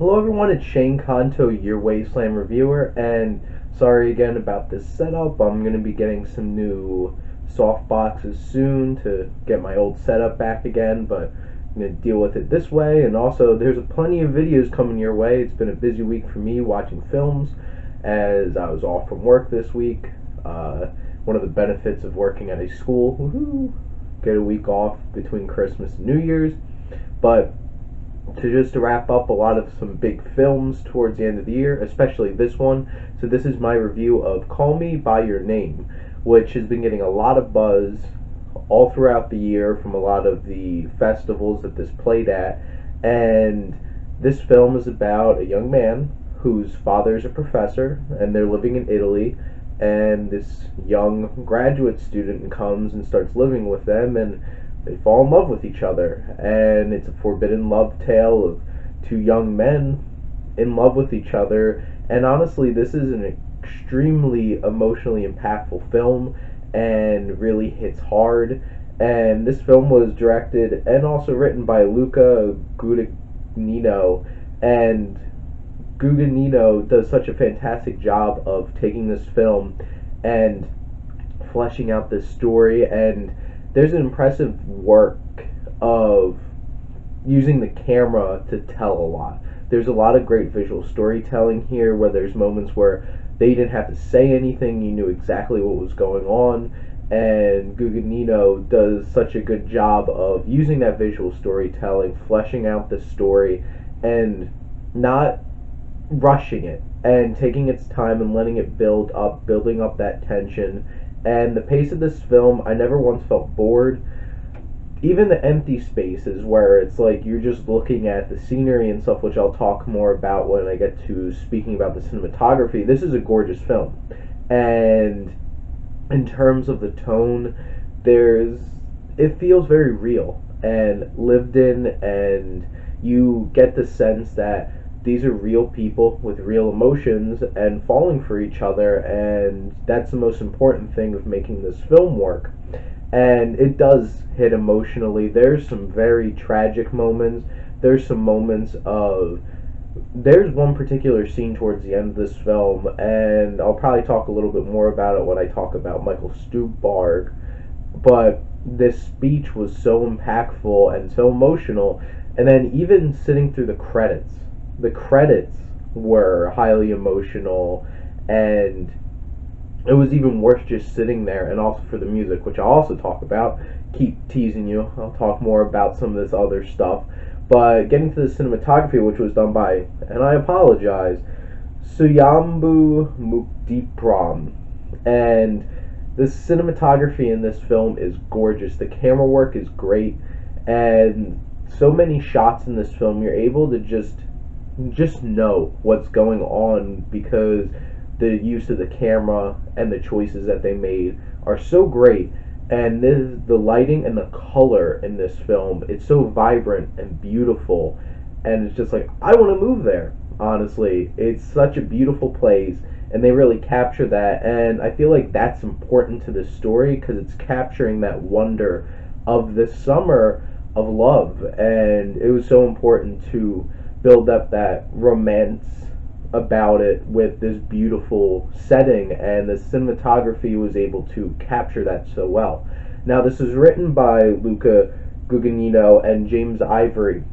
Hello everyone, it's Shane Kanto, your Wasteland reviewer, and sorry again about this setup. I'm going to be getting some new soft boxes soon to get my old setup back again, but I'm going to deal with it this way. And also, there's plenty of videos coming your way. It's been a busy week for me watching films as I was off from work this week. One of the benefits of working at a school, woohoo, get a week off between Christmas and New Year's. But to wrap up a lot of some big films towards the end of the year, especially this one. So this is my review of Call Me by Your Name, which has been getting a lot of buzz all throughout the year from a lot of the festivals that this played at. And this film is about a young man whose father is a professor, and they're living in Italy, and this young graduate student comes and starts living with them, and they fall in love with each other. And it's a forbidden love tale of two young men in love with each other. And honestly, this is an extremely emotionally impactful film and really hits hard. And this film was directed and also written by Luca Guadagnino, and Guadagnino does such a fantastic job of taking this film and fleshing out this story. And there's an impressive work of using the camera to tell a lot. There's a lot of great visual storytelling here, where there's moments where they didn't have to say anything, you knew exactly what was going on. And Guadagnino does such a good job of using that visual storytelling, fleshing out the story, and not rushing it, and taking its time and letting it building up that tension. And the pace of this film, I never once felt bored. Even the empty spaces where it's like you're just looking at the scenery and stuff, which I'll talk more about when I get to speaking about the cinematography. This is a gorgeous film. And in terms of the tone, it feels very real and lived in, and you get the sense that these are real people with real emotions and falling for each other, and that's the most important thing of making this film work. And it does hit emotionally. There's some very tragic moments. There's one particular scene towards the end of this film, and I'll probably talk a little bit more about it when I talk about Michael Stuhlbarg, but this speech was so impactful and so emotional. And then even sitting through the credits were highly emotional, and it was even worth just sitting there. And also for the music, which I'll also talk about. Keep teasing you, I'll talk more about some of this other stuff. But getting to the cinematography, which was done by, and I apologize, Suyambu Mukdipram. And the cinematography in this film is gorgeous. The camera work is great, and so many shots in this film you're able to just know what's going on, because the use of the camera and the choices that they made are so great. And the lighting and the color in this film, it's so vibrant and beautiful, and it's just like, I want to move there. Honestly, it's such a beautiful place, and they really capture that. And I feel like that's important to this story, because it's capturing that wonder of this summer of love. And it was so important to build up that romance about it with this beautiful setting, and the cinematography was able to capture that so well. Now, this is written by Luca Guadagnino and James Ivory,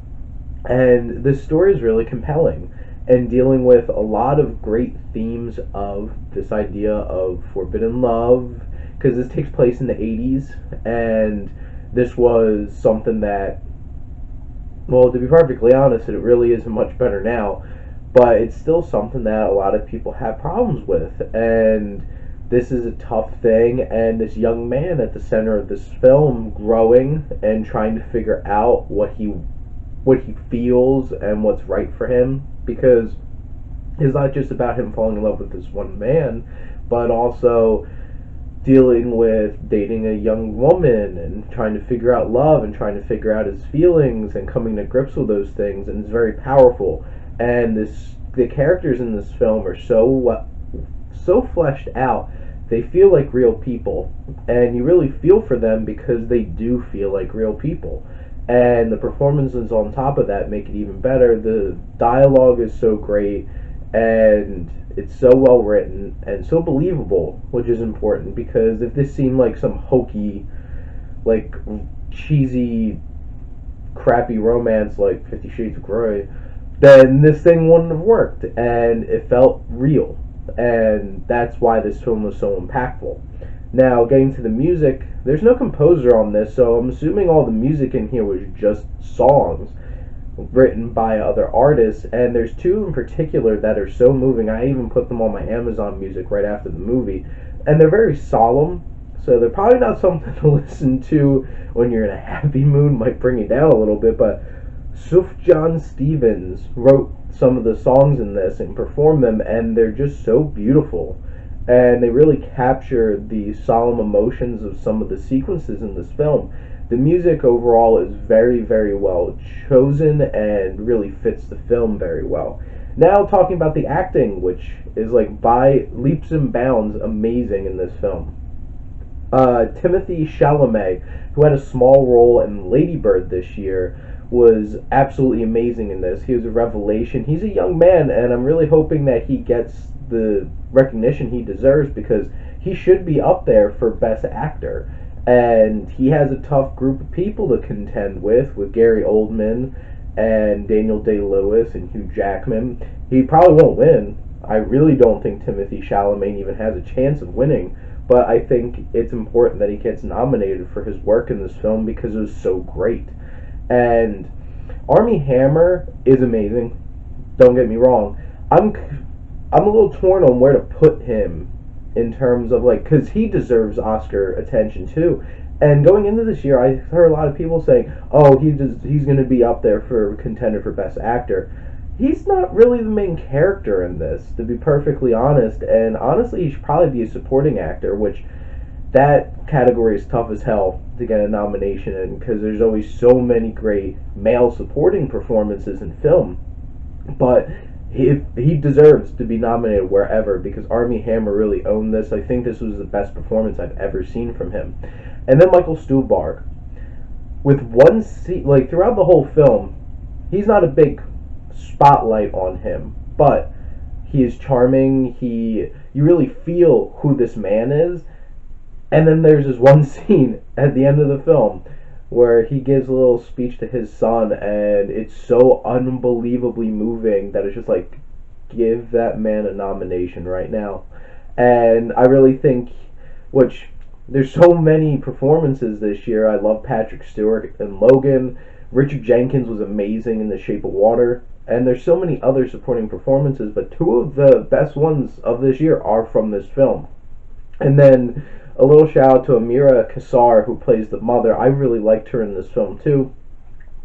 and this story is really compelling and dealing with a lot of great themes of this idea of forbidden love, because this takes place in the 80s, and this was something that, well, to be perfectly honest, it really isn't much better now, but it's still something that a lot of people have problems with. And this is a tough thing, and this young man at the center of this film, growing and trying to figure out what he feels and what's right for him, because it's not just about him falling in love with this one man, but also dealing with dating a young woman and trying to figure out love and trying to figure out his feelings and coming to grips with those things. And it's very powerful. And the characters in this film are so fleshed out. They feel like real people, and you really feel for them because they do feel like real people. and the performances on top of that make it even better. The dialogue is so great, and it's so well written and so believable, which is important because if this seemed like some hokey, like cheesy, crappy romance like 50 Shades of Grey, then this thing wouldn't have worked, and it felt real, and that's why this film was so impactful. Now, getting to the music, there's no composer on this, so I'm assuming all the music in here was just songs written by other artists, and there's two in particular that are so moving. I even put them on my Amazon Music right after the movie, and they're very solemn, so they're probably not something to listen to when you're in a happy mood, might bring you down a little bit, but Sufjan Stevens wrote some of the songs in this and performed them, and they're just so beautiful. And they really capture the solemn emotions of some of the sequences in this film. The music overall is very, very well chosen and really fits the film very well. Now, talking about the acting, which is like by leaps and bounds amazing in this film. Timothy Chalamet, who had a small role in Lady Bird this year, was absolutely amazing in this. He was a revelation. He's a young man, and I'm really hoping that he gets the recognition he deserves because he should be up there for Best Actor. And he has a tough group of people to contend with Gary Oldman and Daniel Day-Lewis and Hugh Jackman. He probably won't win. I really don't think Timothy Chalamet even has a chance of winning, but I think it's important that he gets nominated for his work in this film because it was so great. And Armie Hammer is amazing. Don't get me wrong. I'm a little torn on where to put him in terms of like, because he deserves Oscar attention too. And going into this year, I heard a lot of people saying, "Oh, he's going to be up there for contender for Best Actor." He's not really the main character in this, to be perfectly honest. And honestly, he should probably be a supporting actor, which that category is tough as hell to get a nomination in because there's always so many great male supporting performances in film. But he deserves to be nominated wherever because Armie Hammer really owned this. I think this was the best performance I've ever seen from him. And then Michael Stuhlbarg, with one scene, like throughout the whole film, he's not a big spotlight on him, but he is charming. You really feel who this man is. And then there's this one scene at the end of the film where he gives a little speech to his son, and it's so unbelievably moving that it's just like, give that man a nomination right now. And I really think, which there's so many performances this year. I love Patrick Stewart and Logan. Richard Jenkins was amazing in The Shape of Water. And there's so many other supporting performances, but two of the best ones of this year are from this film. And then a little shout out to Amira Kassar, who plays the mother. I really liked her in this film too.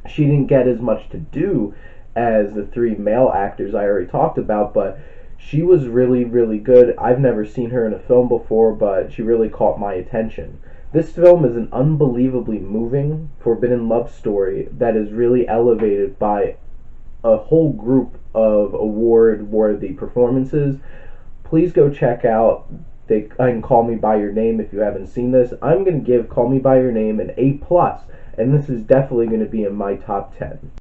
She didn't get as much to do as the three male actors I already talked about, but she was really, really good. I've never seen her in a film before, but she really caught my attention. This film is an unbelievably moving, forbidden love story that is really elevated by a whole group of award-worthy performances. Please go check out Call Me By Your Name if you haven't seen this. I'm going to give Call Me By Your Name an A+, and this is definitely going to be in my top 10.